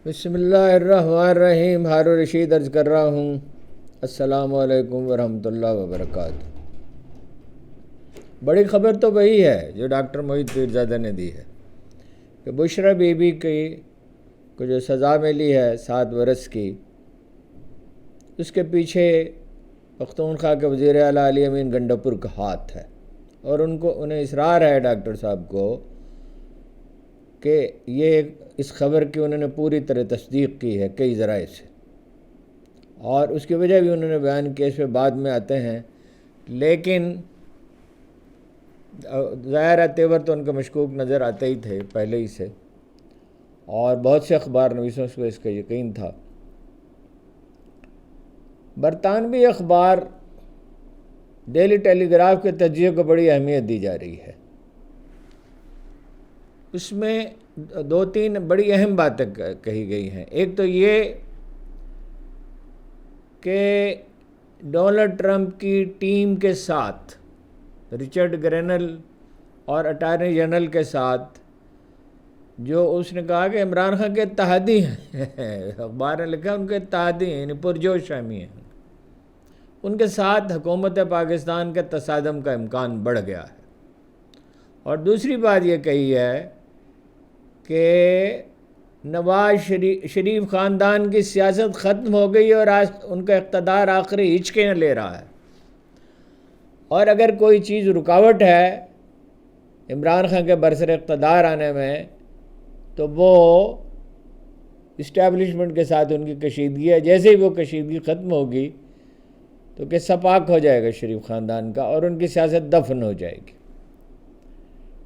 بسم اللہ الرحمن الرحیم. ہارون رشید عرض کر رہا ہوں. السلام علیکم ورحمۃ اللہ وبرکاتہ. بڑی خبر تو وہی ہے جو ڈاکٹر موحد پیرزادہ نے دی ہے کہ بشریٰ بی بی کو جو سزا ملی ہے 7 برس کی، اس کے پیچھے پختونخوا کے وزیر اعلیٰ علی امین گنڈاپور کا ہاتھ ہے، اور انہیں اصرار ہے ڈاکٹر صاحب کو کہ یہ اس خبر کی انہوں نے پوری طرح تصدیق کی ہے کئی ذرائع سے، اور اس کی وجہ بھی انہوں نے بیان کیا، اس پہ بعد میں آتے ہیں. لیکن ظاہر ہے تیور تو ان کا مشکوک نظر آتے ہی تھے پہلے ہی سے، اور بہت سے اخبار نویسوں کو اس کا یقین تھا. برطانوی اخبار ڈیلی ٹیلی گراف کے تجزیے کو بڑی اہمیت دی جا رہی ہے. اس میں 2-3 بڑی اہم باتیں کہی گئی ہیں. ایک تو یہ کہ ڈونلڈ ٹرمپ کی ٹیم کے ساتھ، رچرڈ گرینل اور اٹارنی جنرل کے ساتھ، جو اس نے کہا کہ عمران خان کے اتحادی ہیں اخبار نے لکھا ان کے اتحادی ہیں، یعنی پرجوش حامی ہیں، ان کے ساتھ حکومت پاکستان کے تصادم کا امکان بڑھ گیا ہے. اور دوسری بات یہ کہی ہے کہ نواز شریف خاندان کی سیاست ختم ہو گئی اور آج ان کا اقتدار آخری ہچکیاں لے رہا ہے، اور اگر کوئی چیز رکاوٹ ہے عمران خان کے برسر اقتدار آنے میں تو وہ اسٹیبلشمنٹ کے ساتھ ان کی کشیدگی ہے. جیسے ہی وہ کشیدگی ختم ہوگی تو کہ سپاک ہو جائے گا شریف خاندان کا، اور ان کی سیاست دفن ہو جائے گی.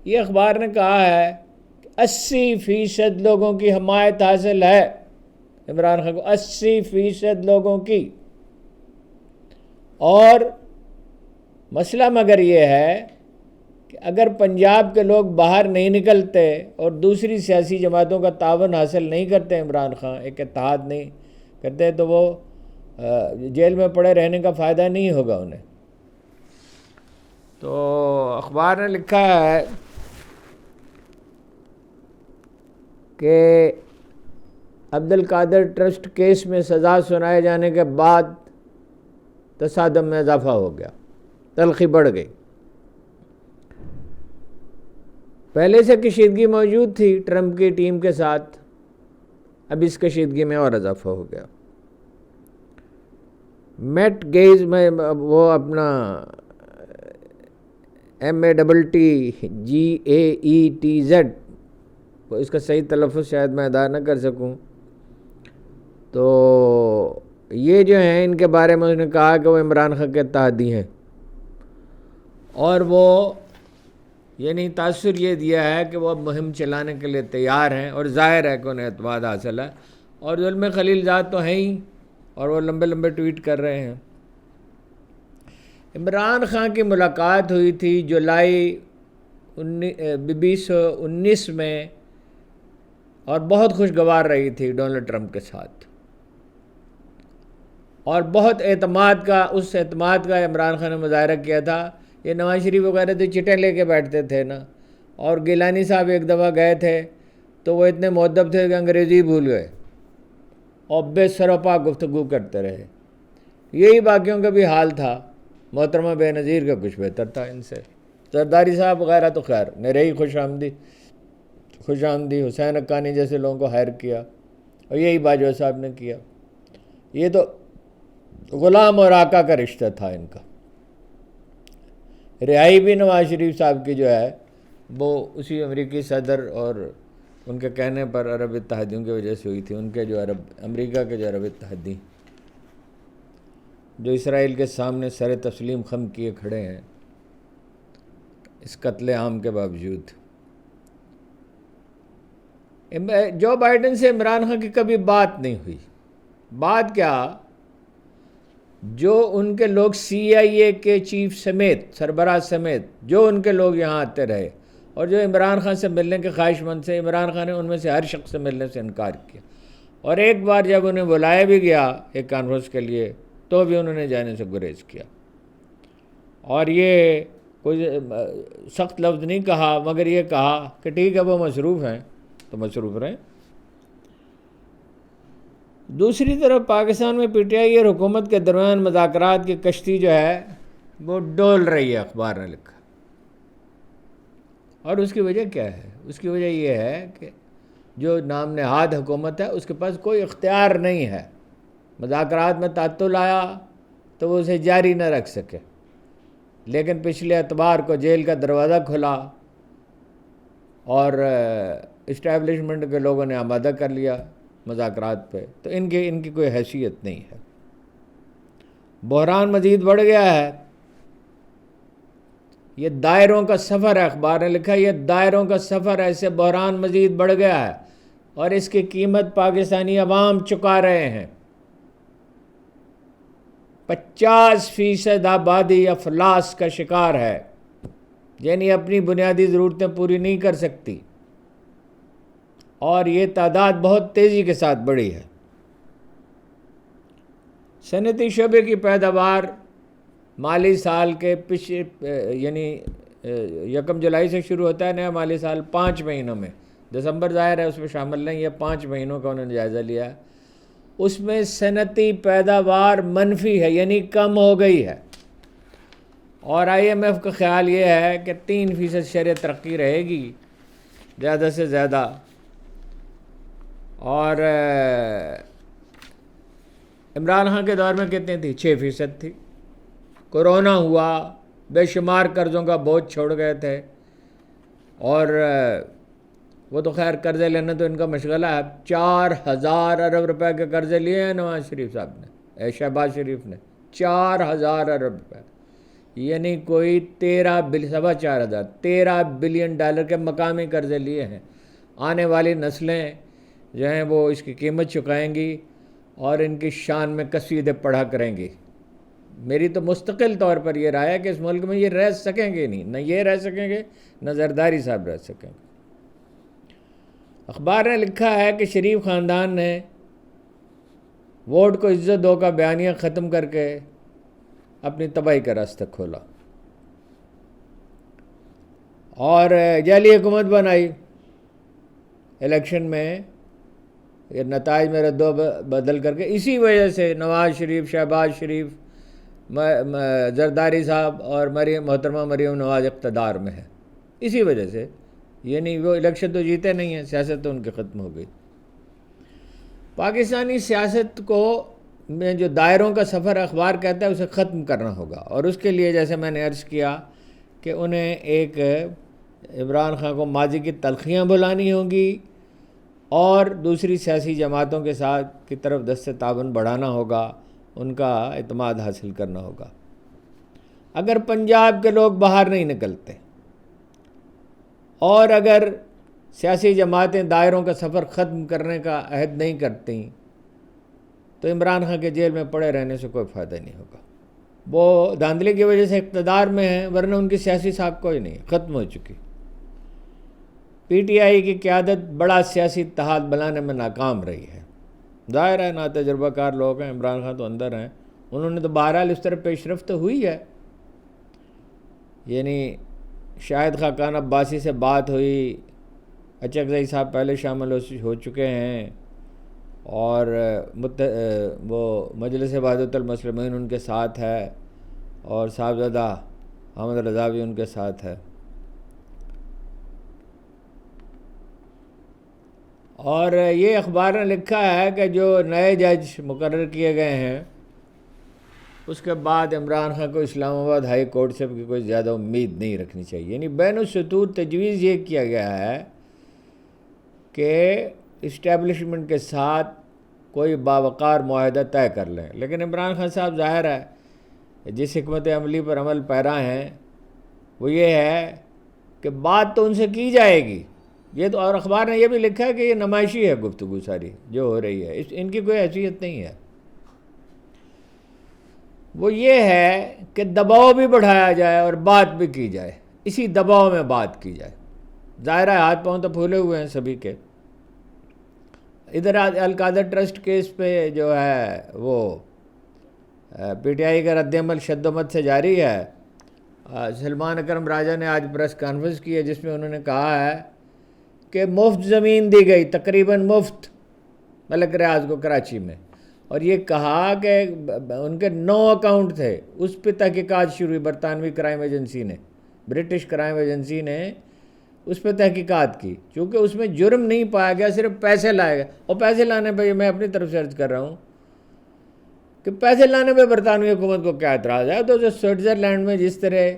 یہ اخبار نے کہا ہے کہ 80% لوگوں کی حمایت حاصل ہے عمران خان کو، 80% لوگوں کی. اور مسئلہ مگر یہ ہے کہ اگر پنجاب کے لوگ باہر نہیں نکلتے اور دوسری سیاسی جماعتوں کا تعاون حاصل نہیں کرتے، عمران خان ایک اتحاد نہیں کرتے، تو وہ جیل میں پڑے رہنے کا فائدہ نہیں ہوگا انہیں. تو اخبار نے لکھا ہے کہ عبدالقادر ٹرسٹ کیس میں سزا سنائے جانے کے بعد تصادم میں اضافہ ہو گیا، تلخی بڑھ گئی. پہلے سے کشیدگی موجود تھی ٹرمپ کی ٹیم کے ساتھ، اب اس کشیدگی میں اور اضافہ ہو گیا. میٹ گیز میں وہ اپنا MATTGAETZ، اس کا صحیح تلفظ شاید میں ادا نہ کر سکوں، تو یہ جو ہیں ان کے بارے میں اس نے کہا کہ وہ عمران خان کے اتحادی ہیں، اور وہ یعنی تاثر یہ دیا ہے کہ وہ اب مہم چلانے کے لیے تیار ہیں، اور ظاہر ہے کہ انہیں اعتماد حاصل ہے. اور ظلم خلیل زاد تو ہیں ہی، اور وہ لمبے لمبے ٹویٹ کر رہے ہیں. عمران خان کی ملاقات ہوئی تھی جولائی 2019 میں، اور بہت خوشگوار رہی تھی ڈونلڈ ٹرمپ کے ساتھ، اور بہت اس اعتماد کا عمران خان نے مظاہرہ کیا تھا. یہ نواز شریف وغیرہ تو چٹیں لے کے بیٹھتے تھے نا، اور گیلانی صاحب ایک دفعہ گئے تھے تو وہ اتنے مؤدب تھے کہ انگریزی بھول گئے اور بے سروپا گفتگو کرتے رہے. یہی باقیوں کا بھی حال تھا. محترمہ بے نظیر کا کچھ بہتر تھا ان سے. زرداری صاحب وغیرہ تو خیر میرے ہی خوش آمدی حسین حقانی جیسے لوگوں کو ہائر کیا، اور یہی باجوہ صاحب نے کیا. یہ تو غلام اور آقا کا رشتہ تھا ان کا. رہائی بھی نواز شریف صاحب کی جو ہے وہ اسی امریکی صدر اور ان کے کہنے پر عرب اتحادیوں کی وجہ سے ہوئی تھی. ان کے جو امریکہ کے جو عرب اتحادی جو اسرائیل کے سامنے سر تسلیم خم کیے کھڑے ہیں اس قتل عام کے باوجود. جو بائیڈن سے عمران خان کی کبھی بات نہیں ہوئی. بات کیا، جو ان کے لوگ CIA کے چیف سمیت، سربراہ سمیت جو ان کے لوگ یہاں آتے رہے، اور جو عمران خان سے ملنے کے خواہش مند سے، عمران خان نے ان میں سے ہر شخص سے ملنے سے انکار کیا. اور ایک بار جب انہیں بلایا بھی گیا ایک کانفرنس کے لیے تو بھی انہوں نے جانے سے گریز کیا. اور یہ کوئی سخت لفظ نہیں کہا، مگر یہ کہا کہ ٹھیک ہے وہ مصروف ہیں تو مصروف رہیں. دوسری طرف پاکستان میں پی ٹی آئی اور حکومت کے درمیان مذاکرات کی کشتی جو ہے وہ ڈول رہی ہے، اخبار نے لکھا۔ اور اس کی وجہ کیا ہے؟ اس کی وجہ یہ ہے کہ جو نام نہاد حکومت ہے اس کے پاس کوئی اختیار نہیں ہے۔ مذاکرات میں تعطل آیا تو وہ اسے جاری نہ رکھ سکے، لیکن پچھلے اتوار کو جیل کا دروازہ کھلا اور اسٹیبلشمنٹ کے لوگوں نے آمادہ کر لیا مذاکرات پہ، تو ان کی کوئی حیثیت نہیں ہے۔ بحران مزید بڑھ گیا ہے۔ یہ دائروں کا سفر ہے، اخبار نے لکھا یہ دائروں کا سفر ہے، اس سے بحران مزید بڑھ گیا ہے اور اس کی قیمت پاکستانی عوام چکا رہے ہیں۔ 50% آبادی افلاس کا شکار ہے، یعنی اپنی بنیادی ضرورتیں پوری نہیں کر سکتی، اور یہ تعداد بہت تیزی کے ساتھ بڑھی ہے۔ صنعتی شعبے کی پیداوار مالی سال کے یعنی 1 جولائی سے شروع ہوتا ہے نیا مالی سال، 5 مہینوں میں، دسمبر ظاہر ہے اس میں شامل نہیں، یہ 5 مہینوں کا انہوں نے جائزہ لیا ہے۔ اس میں صنعتی پیداوار منفی ہے، یعنی کم ہو گئی ہے، اور IMF کا خیال یہ ہے کہ 3% شرح ترقی رہے گی زیادہ سے زیادہ، اور عمران خان کے دور میں کتنی تھی؟ 6% تھی۔ کورونا ہوا، بے شمار قرضوں کا بوجھ چھوڑ گئے تھے، اور وہ تو خیر قرضے لینا تو ان کا مشغلہ ہے۔ 4000 ارب روپے کے قرضے لیے ہیں نواز شریف صاحب نے، شہباز شریف نے، 4000 ارب روپے، یعنی کوئی 13 بلین ڈالر کے مقامی قرضے لیے ہیں۔ آنے والی نسلیں جو ہیں وہ اس کی قیمت چکائیں گی اور ان کی شان میں قصیدے پڑھا کریں گی۔ میری تو مستقل طور پر یہ رائے ہے کہ اس ملک میں یہ رہ سکیں گے نہیں، نہ یہ رہ سکیں گے نہ زرداری صاحب رہ سکیں گے۔ اخبار نے لکھا ہے کہ شریف خاندان نے ووٹ کو عزت دو کا بیانیہ ختم کر کے اپنی تباہی کا راستہ کھولا اور جعلی حکومت بنائی۔ الیکشن میں یہ نتائج میں رد و بدل کر کے، اسی وجہ سے نواز شریف، شہباز شریف، زرداری صاحب اور محترمہ مریم نواز اقتدار میں ہے، اسی وجہ سے۔ یعنی وہ الیکشن تو جیتے نہیں ہیں، سیاست تو ان کی ختم ہو گئی۔ پاکستانی سیاست کو میں جو دائروں کا سفر اخبار کہتا ہے اسے ختم کرنا ہوگا، اور اس کے لیے جیسے میں نے عرض کیا کہ انہیں ایک عمران خان کو ماضی کی تلخیاں بھلانی ہوں گی، اور دوسری سیاسی جماعتوں کے ساتھ کی طرف دست تعاون بڑھانا ہوگا، ان کا اعتماد حاصل کرنا ہوگا۔ اگر پنجاب کے لوگ باہر نہیں نکلتے اور اگر سیاسی جماعتیں دائروں کا سفر ختم کرنے کا عہد نہیں کرتی تو عمران خان کے جیل میں پڑے رہنے سے کوئی فائدہ نہیں ہوگا۔ وہ دھاندلی کی وجہ سے اقتدار میں ہیں، ورنہ ان کی سیاسی ساکھ کوئی نہیں، ختم ہو چکی۔ پی ٹی آئی کی قیادت بڑا سیاسی اتحاد بنانے میں ناکام رہی ہے۔ ظاہر ہے نا تجربہ کار لوگ ہیں، عمران خان تو اندر ہیں، انہوں نے تو بہرحال اس طرح پیش رفت ہوئی ہے۔ یعنی شاہد خاقان عباسی سے بات ہوئی، اچکزئی صاحب پہلے شامل ہو چکے ہیں، اور وہ مجلس وحدت المسلمین ان کے ساتھ ہے، اور صاحبزادہ احمد رضا بھی ان کے ساتھ ہے۔ اور یہ اخبار نے لکھا ہے کہ جو نئے جج مقرر کیے گئے ہیں اس کے بعد عمران خان کو اسلام آباد ہائی کورٹ سے کوئی زیادہ امید نہیں رکھنی چاہیے۔ یعنی بین السطور تجویز یہ کیا گیا ہے کہ اسٹیبلشمنٹ کے ساتھ کوئی باوقار معاہدہ طے کر لیں، لیکن عمران خان صاحب ظاہر ہے جس حکمت عملی پر عمل پیرا ہیں وہ یہ ہے کہ بات تو ان سے کی جائے گی، یہ تو، اور اخبار نے یہ بھی لکھا ہے کہ یہ نمائشی ہے گفتگو ساری جو ہو رہی ہے، ان کی کوئی حیثیت نہیں ہے۔ وہ یہ ہے کہ دباؤ بھی بڑھایا جائے اور بات بھی کی جائے، اسی دباؤ میں بات کی جائے۔ ظاہر ہے ہاتھ پاؤں تو پھولے ہوئے ہیں سبھی کے۔ ادھر القادر ٹرسٹ کیس پہ جو ہے وہ پی ٹی آئی کا رد عمل شد و مت سے جاری ہے۔ سلمان اکرم راجہ نے آج پریس کانفرنس کی ہے جس میں انہوں نے کہا ہے کہ مفت زمین دی گئی، تقریباً مفت، ملک ریاض کو کراچی میں، اور یہ کہا کہ ان کے 9 اکاؤنٹ تھے، اس پہ تحقیقات شروع ہوئی برطانوی کرائم ایجنسی نے، برٹش کرائم ایجنسی نے اس پہ تحقیقات کی، چونکہ اس میں جرم نہیں پایا گیا، صرف پیسے لائے گئے. اور پیسے لانے پہ میں اپنی طرف سے عرض کر رہا ہوں کہ پیسے لانے پہ برطانوی حکومت کو کیا اعتراض ہے؟ تو جو سوئٹزرلینڈ میں جس طرح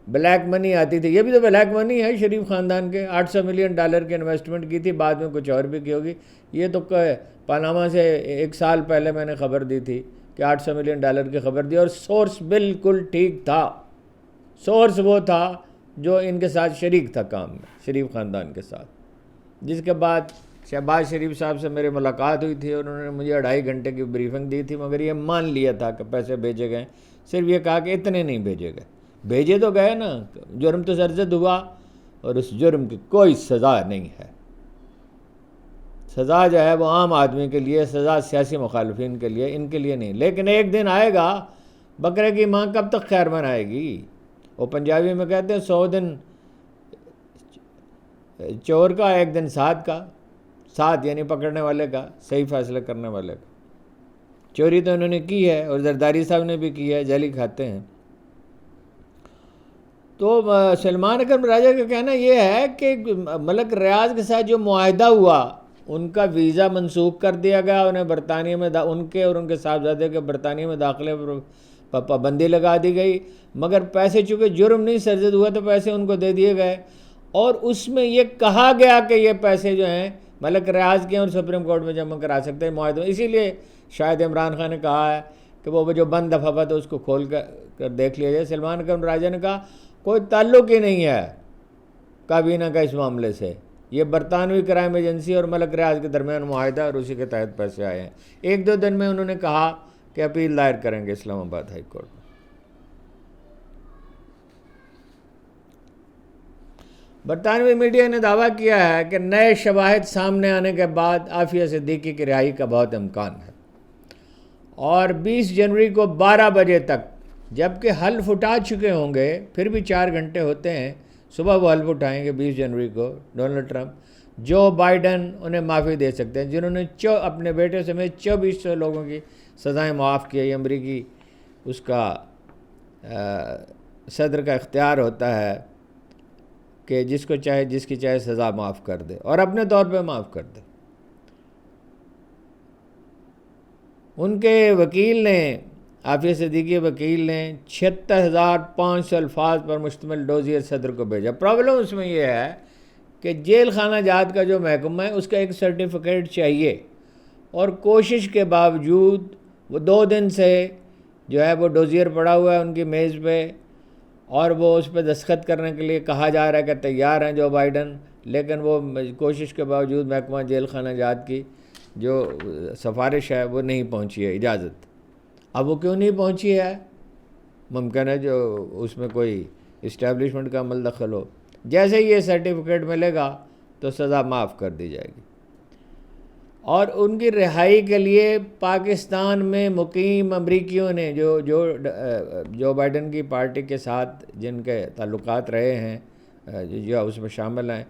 بلیک منی آتی تھی، یہ بھی تو بلیک منی ہے شریف خاندان کے. $800 ملین کی انویسٹمنٹ کی تھی، بعد میں کچھ اور بھی کی ہوگی. یہ تو پاناما سے 1 سال پہلے میں نے خبر دی تھی کہ $800 ملین کی خبر دی، اور سورس بالکل ٹھیک تھا. سورس وہ تھا جو ان کے ساتھ شریک تھا کام میں، شریف خاندان کے ساتھ. جس کے بعد شہباز شریف صاحب سے میری ملاقات ہوئی تھی، اور انہوں نے مجھے 2.5 گھنٹے کی بریفنگ دی تھی، مگر یہ مان لیا تھا کہ پیسے بھیجے گئے. صرف یہ کہا کہ اتنے نہیں بھیجے گئے. بھیجے تو گئے نا، جرم تو سرزد ہوا، اور اس جرم کی کوئی سزا نہیں ہے. سزا جو ہے وہ عام آدمی کے لیے، سزا سیاسی مخالفین کے لیے، ان کے لیے نہیں. لیکن ایک دن آئے گا، بکرے کی ماں کب تک خیر منائے گی؟ وہ پنجابی میں کہتے ہیں 100 دن چور کا، 1 دن ساتھ کا. ساتھ یعنی پکڑنے والے کا، صحیح فیصلہ کرنے والے کا. چوری تو انہوں نے کی ہے، اور زرداری صاحب نے بھی کی ہے، جیلی کھاتے ہیں. تو سلمان اکرم راجہ کا کہنا یہ ہے کہ ملک ریاض کے ساتھ جو معاہدہ ہوا، ان کا ویزا منسوخ کر دیا گیا، انہیں برطانیہ میں ان کے اور ان کے صاحبزادے کے برطانیہ میں داخلے پر پابندی لگا دی گئی. مگر پیسے چونکہ جرم نہیں سرزد ہوا تو پیسے ان کو دے دیے گئے. اور اس میں یہ کہا گیا کہ یہ پیسے جو ہیں ملک ریاض کے اور سپریم کورٹ میں جمع کرا سکتے ہیں معاہدوں. اسی لیے شاید عمران خان نے کہا ہے کہ وہ جو بند دفعہ تھا اس کو کھول کر دیکھ لیا جائے. سلمان اکرم راجہ نے کہا کوئی تعلق ہی نہیں ہے کابینہ کا اس معاملے سے، یہ برطانوی کرائم ایجنسی اور ملک ریاض کے درمیان معاہدہ، اور اسی کے تحت پیسے آئے ہیں. 1-2 دن میں انہوں نے کہا کہ اپیل دائر کریں گے اسلام آباد ہائی کورٹ میں. برطانوی میڈیا نے دعویٰ کیا ہے کہ نئے شواہد سامنے آنے کے بعد عافیہ صدیقی کی رہائی کا بہت امکان ہے، اور 20 جنوری کو 12 بجے تک، جبکہ حلف اٹھا چکے ہوں گے، پھر بھی 4 گھنٹے ہوتے ہیں، صبح وہ حلف اٹھائیں گے 20 جنوری کو ڈونلڈ ٹرمپ. جو بائیڈن انہیں معافی دے سکتے ہیں، جنہوں نے اپنے بیٹے سمیت 2400 لوگوں کی سزائیں معاف کی. یہ امریکی اس کا صدر کا اختیار ہوتا ہے کہ جس کو چاہے، جس کی چاہے سزا معاف کر دے، اور اپنے طور پہ معاف کر دے. ان کے وکیل نے، عافیہ صدیقی وکیل نے 76,500 الفاظ پر مشتمل ڈوزیئر صدر کو بھیجا. پرابلم اس میں یہ ہے کہ جیل خانہ جات کا جو محکمہ ہے اس کا ایک سرٹیفکیٹ چاہیے، اور کوشش کے باوجود وہ 2 دن سے جو ہے وہ ڈوزیئر پڑا ہوا ہے ان کی میز پہ، اور وہ اس پہ دستخط کرنے کے لیے کہا جا رہا ہے کہ تیار ہیں جو بائیڈن، لیکن وہ کوشش کے باوجود محکمہ جیل خانہ جات کی جو سفارش ہے وہ نہیں پہنچی ہے اجازت. اب وہ کیوں نہیں پہنچی ہے؟ ممکن ہے جو اس میں کوئی اسٹیبلشمنٹ کا عمل دخل ہو. جیسے ہی یہ سرٹیفکیٹ ملے گا تو سزا معاف کر دی جائے گی. اور ان کی رہائی کے لیے پاکستان میں مقیم امریکیوں نے جو بائیڈن کی پارٹی کے ساتھ جن کے تعلقات رہے ہیں، جو اس میں شامل ہیں،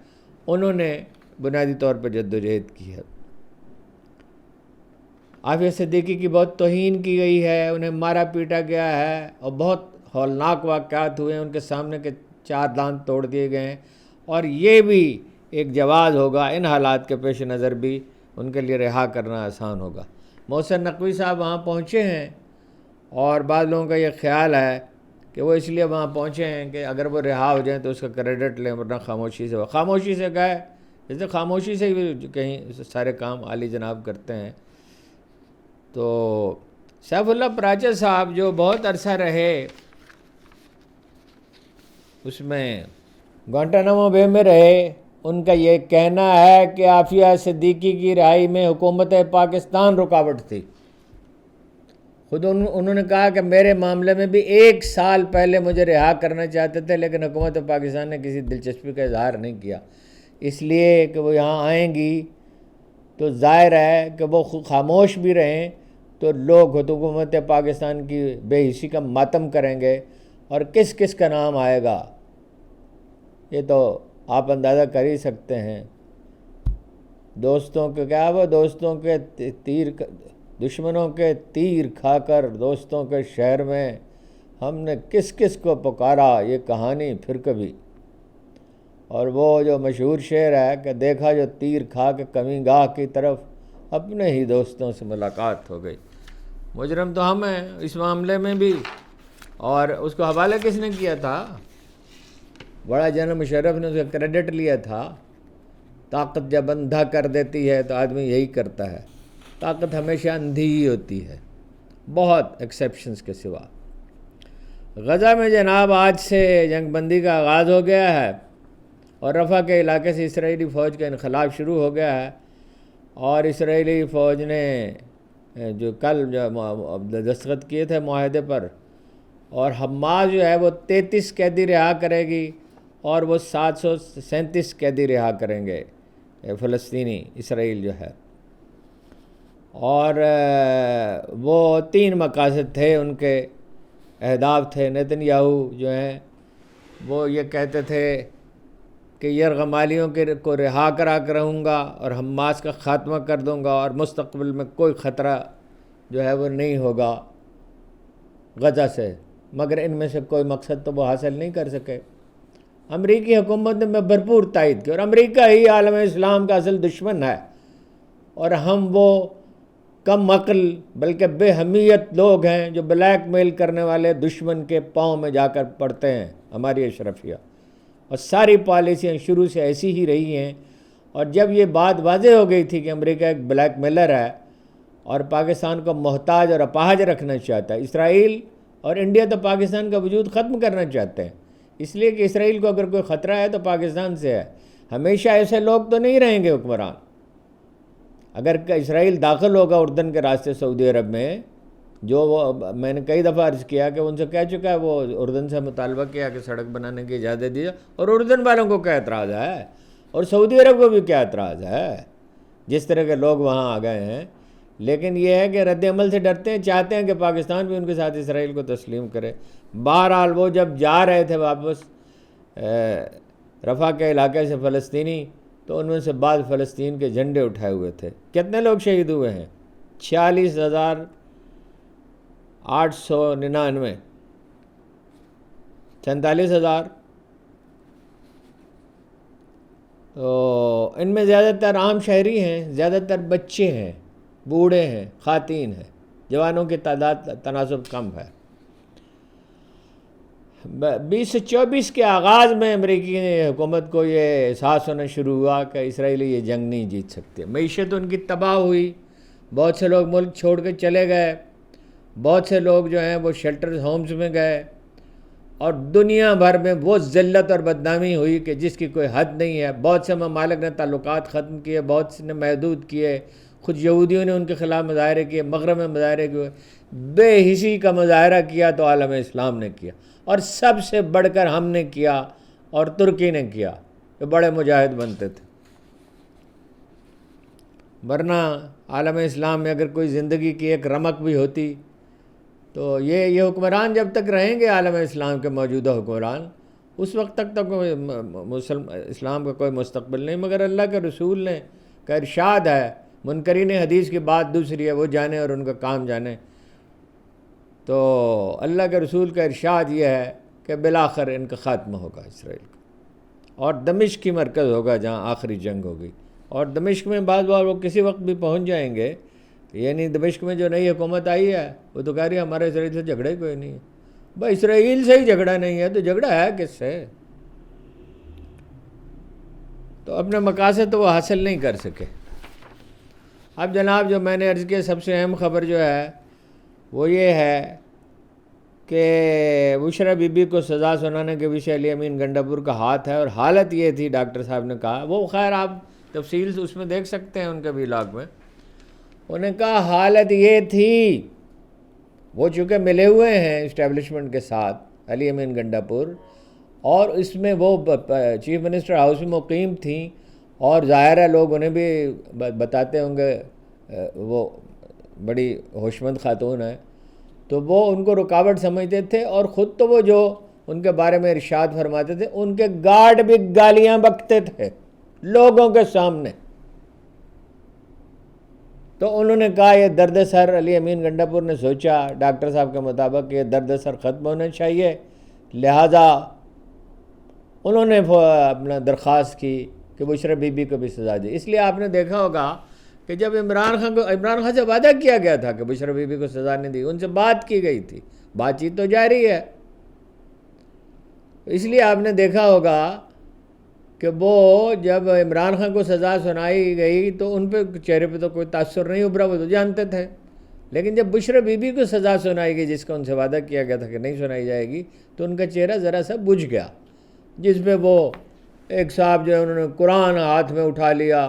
انہوں نے بنیادی طور پر جدوجہد کی ہے. عافیہ صدیقی کی بہت توہین کی گئی ہے، انہیں مارا پیٹا گیا ہے، اور بہت ہولناک واقعات ہوئے ہیں. ان کے سامنے کے 4 دانت توڑ دیے گئے ہیں، اور یہ بھی ایک جواز ہوگا. ان حالات کے پیش نظر بھی ان کے لیے رہا کرنا آسان ہوگا. محسن نقوی صاحب وہاں پہنچے ہیں، اور بعض لوگوں کا یہ خیال ہے کہ وہ اس لیے وہاں پہنچے ہیں کہ اگر وہ رہا ہو جائیں تو اس کا کریڈٹ لیں، ورنہ خاموشی سے گئے. جیسے خاموشی سے بھی کہیں سارے کام عالی جناب کرتے ہیں. تو سیف اللہ پراچا صاحب جو بہت عرصہ رہے اس میں گوانٹانامو بے میں رہے، ان کا یہ کہنا ہے کہ عافیہ صدیقی کی رہائی میں حکومت پاکستان رکاوٹ تھی. خود انہوں نے کہا کہ میرے معاملے میں بھی 1 سال پہلے مجھے رہا کرنا چاہتے تھے، لیکن حکومت پاکستان نے کسی دلچسپی کا اظہار نہیں کیا، اس لیے کہ وہ یہاں آئیں گی تو ظاہر ہے کہ وہ خاموش بھی رہیں تو لوگ حکومت پاکستان کی بے حسی کا ماتم کریں گے، اور کس کس کا نام آئے گا یہ تو آپ اندازہ کر ہی سکتے ہیں. دوستوں کے کیا وہ دوستوں کے تیر دشمنوں کے تیر کھا کر دوستوں کے شہر میں ہم نے کس کس کو پکارا یہ کہانی پھر کبھی. اور وہ جو مشہور شعر ہے کہ دیکھا جو تیر کھا کے کمی گاہ کی طرف اپنے ہی دوستوں سے ملاقات ہو گئی. مجرم تو ہم ہیں اس معاملے میں بھی. اور اس کو حوالہ کس نے کیا تھا؟ بڑا جنرل مشرف نے اس کا کریڈٹ لیا تھا. طاقت جب اندھا کر دیتی ہے تو آدمی یہی کرتا ہے. طاقت ہمیشہ اندھی ہی ہوتی ہے، بہت ایکسیپشنز کے سوا. غزہ میں جناب آج سے جنگ بندی کا آغاز ہو گیا ہے اور رفح کے علاقے سے اسرائیلی فوج کا انخلاء شروع ہو گیا ہے. اور اسرائیلی فوج نے جو کل دستخط کیے تھے معاہدے پر، اور حماس جو ہے وہ 33 قیدی رہا کرے گی اور وہ 737 قیدی رہا کریں گے فلسطینی، اسرائیل جو ہے. اور وہ 3 مقاصد تھے، ان کے اہداف تھے. نیتن یاہو جو ہیں وہ یہ کہتے تھے کہ یرغمالیوں کو رہا کرا کر رہوں گا اور حماس کا خاتمہ کر دوں گا اور مستقبل میں کوئی خطرہ جو ہے وہ نہیں ہوگا غزہ سے. مگر ان میں سے کوئی مقصد تو وہ حاصل نہیں کر سکے. امریکی حکومت نے بھرپور تائید کی، اور امریکہ ہی عالم اسلام کا اصل دشمن ہے. اور ہم وہ کم عقل بلکہ بے حمیت لوگ ہیں جو بلیک میل کرنے والے دشمن کے پاؤں میں جا کر پڑتے ہیں ہماری اشرفیہ. اور ساری پالیسیاں شروع سے ایسی ہی رہی ہیں. اور جب یہ بات واضح ہو گئی تھی کہ امریکہ ایک بلیک میلر ہے اور پاکستان کو محتاج اور اپاہج رکھنا چاہتا ہے، اسرائیل اور انڈیا تو پاکستان کا وجود ختم کرنا چاہتے ہیں، اس لیے کہ اسرائیل کو اگر کوئی خطرہ ہے تو پاکستان سے ہے. ہمیشہ ایسے لوگ تو نہیں رہیں گے حکمران. اگر اسرائیل داخل ہوگا اردن کے راستے سعودی عرب میں، جو وہ میں نے کئی دفعہ عرض کیا کہ ان سے کہہ چکا ہے، وہ اردن سے مطالبہ کیا کہ سڑک بنانے کی اجازت دی جائے، اور اردن والوں کو کیا اعتراض ہے اور سعودی عرب کو بھی کیا اعتراض ہے، جس طرح کے لوگ وہاں آ گئے ہیں. لیکن یہ ہے کہ رد عمل سے ڈرتے ہیں، چاہتے ہیں کہ پاکستان بھی ان کے ساتھ اسرائیل کو تسلیم کرے. بہرحال وہ جب جا رہے تھے واپس رفح کے علاقے سے فلسطینی، تو ان میں سے بعض فلسطین کے جھنڈے اٹھائے ہوئے تھے. کتنے لوگ شہید ہوئے ہیں؟ 46,899. 47,000. تو ان میں زیادہ تر عام شہری ہیں، زیادہ تر بچے ہیں، بوڑھے ہیں، خواتین ہیں. جوانوں کی تعداد تناسب کم ہے. 2024 کے آغاز میں امریکی حکومت کو یہ احساس ہونا شروع ہوا کہ اسرائیلی یہ جنگ نہیں جیت سکتے. معیشت ان کی تباہ ہوئی، بہت سے لوگ ملک چھوڑ کے چلے گئے، بہت سے لوگ جو ہیں وہ شیلٹر ہومز میں گئے، اور دنیا بھر میں وہ ذلت اور بدنامی ہوئی کہ جس کی کوئی حد نہیں ہے. بہت سے ممالک نے تعلقات ختم کیے، بہت سے نے محدود کیے، خود یہودیوں نے ان کے خلاف مظاہرے کیے، مغرب میں مظاہرے کیے. بے حسی کا مظاہرہ کیا تو عالم اسلام نے کیا، اور سب سے بڑھ کر ہم نے کیا اور ترکی نے کیا. یہ بڑے مجاہد بنتے تھے. ورنہ عالم اسلام میں اگر کوئی زندگی کی ایک رمق بھی ہوتی تو یہ حکمران جب تک رہیں گے، عالم اسلام کے موجودہ حکمران، اس وقت تک اسلام کا کوئی مستقبل نہیں. مگر اللہ کے رسول نے کا ارشاد ہے، منکرین حدیث کی بات دوسری ہے، وہ جانے اور ان کا کام جانے. تو اللہ کے رسول کا ارشاد یہ ہے کہ بالآخر ان کا خاتمہ ہوگا اسرائیل کا، اور دمشق کی مرکز ہوگا جہاں آخری جنگ ہوگی. اور دمشق میں بعض بار وہ کسی وقت بھی پہنچ جائیں گے. یعنی دمشق میں جو نئی حکومت آئی ہے وہ تو کہہ رہی ہے ہمارے اسرائیل سے جھگڑا ہی کوئی نہیں ہے. بھائی اسرائیل سے ہی جھگڑا نہیں ہے تو جھگڑا ہے کس سے؟ تو اپنے مقاصد تو وہ حاصل نہیں کر سکے. اب جناب جو میں نے عرض کیا، سب سے اہم خبر جو ہے وہ یہ ہے کہ بشرا بی بی کو سزا سنانے کے وشے علی امین گنڈاپور کا ہاتھ ہے. اور حالت یہ تھی، ڈاکٹر صاحب نے کہا، وہ خیر آپ تفصیل سے اس میں دیکھ سکتے ہیں ان کے ویلاگ میں. انہوں نے کہا حالت یہ تھی، وہ چونکہ ملے ہوئے ہیں اسٹیبلشمنٹ کے ساتھ علی امین گنڈاپور، اور اس میں وہ چیف منسٹر ہاؤس میں مقیم تھیں، اور ظاہر ہے لوگ انہیں بھی بتاتے ہوں گے، وہ بڑی ہوشمند خاتون ہے، تو وہ ان کو رکاوٹ سمجھتے تھے. اور خود تو وہ جو ان کے بارے میں ارشاد فرماتے تھے، ان کے گارڈ بھی گالیاں بکتے تھے لوگوں کے سامنے. تو انہوں نے کہا یہ درد سر، علی امین گنڈا پور نے سوچا ڈاکٹر صاحب کے مطابق کہ یہ درد سر ختم ہونا چاہیے، لہٰذا انہوں نے اپنا درخواست کی کہ بشرا بی بی کو بھی سزا دی۔ اس لیے آپ نے دیکھا ہوگا کہ جب عمران خان سے وعدہ کیا گیا تھا کہ بشرا بی بی کو سزا نہیں دی، ان سے بات کی گئی تھی، بات چیت تو جاری ہے۔ اس لیے آپ نے دیکھا ہوگا کہ وہ جب عمران خان کو سزا سنائی گئی تو ان پہ چہرے پہ تو کوئی تاثر نہیں ابھرا، وہ تو جانتے تھے۔ لیکن جب بشرا بی بی کو سزا سنائی گئی جس کا ان سے وعدہ کیا گیا تھا کہ نہیں سنائی جائے گی، تو ان کا چہرہ ذرا سا بجھ گیا، جس پہ وہ ایک صاحب جو ہے انہوں نے قرآن ہاتھ میں اٹھا لیا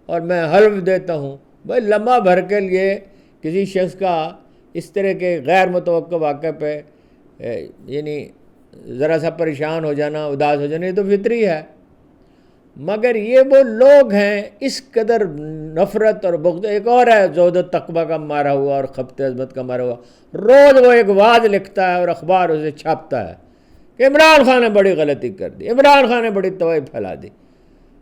اور میں حلف دیتا ہوں۔ بھائی لمحہ بھر کے لیے کسی شخص کا اس طرح کے غیر متوقع واقعہ پہ یعنی ذرا سا پریشان ہو جانا، اداس ہو جانا، یہ تو فطری ہے۔ مگر یہ وہ لوگ ہیں اس قدر نفرت اور بغض۔ ایک اور ہے زہد و تقویٰ کا مارا ہوا اور خبت عظمت کا مارا ہوا، روز وہ ایک وعظ لکھتا ہے اور اخبار اسے چھاپتا ہے کہ عمران خان نے بڑی غلطی کر دی، عمران خان نے بڑی تباہی پھیلا دی۔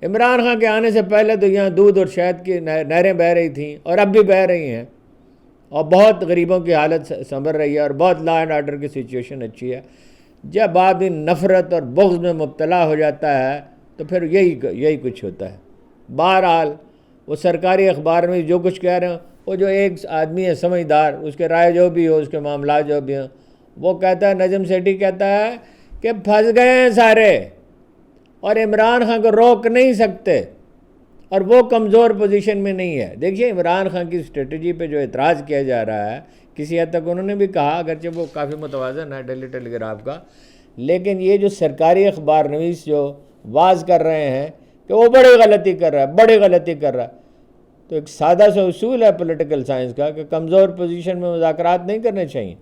عمران خان کے آنے سے پہلے تو یہاں دودھ اور شہد کی نہریں بہہ رہی تھیں اور اب بھی بہہ رہی ہیں، اور بہت غریبوں کی حالت سنبھل رہی ہے اور بہت لا اینڈ آرڈر کی سچویشن اچھی ہے۔ جب آدمی نفرت اور بغض میں مبتلا ہو جاتا ہے تو پھر یہی کچھ ہوتا ہے۔ بہرحال وہ سرکاری اخبار میں جو کچھ کہہ رہے ہیں، وہ جو ایک آدمی ہے سمجھدار، اس کے رائے جو بھی ہو، اس کے معاملات جو بھی ہوں، وہ کہتا ہے، نجم سیٹھی کہتا ہے کہ پھنس گئے ہیں سارے اور عمران خان کو روک نہیں سکتے، اور وہ کمزور پوزیشن میں نہیں ہے۔ دیکھیے عمران خان کی اسٹریٹجی پہ جو اعتراض کیا جا رہا ہے، کسی حد تک انہوں نے بھی کہا، اگرچہ وہ کافی متوازن ہے ڈیلی ٹیلی گراف کا، لیکن یہ جو سرکاری اخبار نویس جو واز کر رہے ہیں کہ وہ بڑی غلطی کر رہا ہے، بڑی غلطی کر رہا ہے، تو ایک سادہ سا اصول ہے پولیٹیکل سائنس کا کہ کمزور پوزیشن میں مذاکرات نہیں کرنے چاہیے۔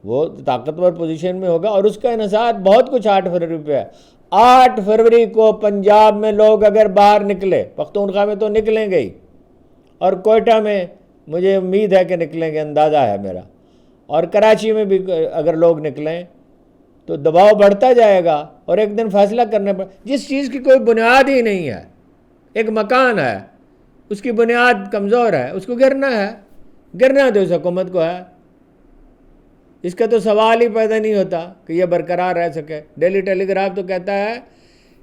وہ طاقتور پوزیشن میں ہوگا، اور اس کا انحصار بہت کچھ 8 فروری پہ ہے۔ 8 فروری کو پنجاب میں لوگ اگر باہر نکلے، پختونخوا میں تو نکلیں گے ہی، اور کوئٹہ میں مجھے امید ہے کہ نکلیں گے، اندازہ ہے میرا، اور کراچی میں بھی اگر لوگ نکلیں تو دباؤ بڑھتا جائے گا، اور ایک دن فیصلہ کرنے پر جس چیز کی کوئی بنیاد ہی نہیں ہے، ایک مکان ہے، اس کی بنیاد کمزور ہے، اس کو گرنا ہے، گرنا تو اس حکومت کو ہے، اس کا تو سوال ہی پیدا نہیں ہوتا کہ یہ برقرار رہ سکے۔ ڈیلی ٹیلی گراف تو کہتا ہے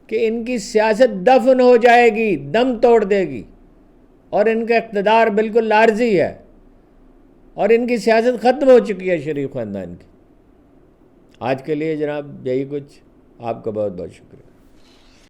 کہ ان کی سیاست دفن ہو جائے گی، دم توڑ دے گی، اور ان کا اقتدار بالکل عارضی ہے، اور ان کی سیاست ختم ہو چکی ہے شریف خاندان کی۔ آج کے لیے جناب یہی کچھ، آپ کا بہت بہت شکریہ۔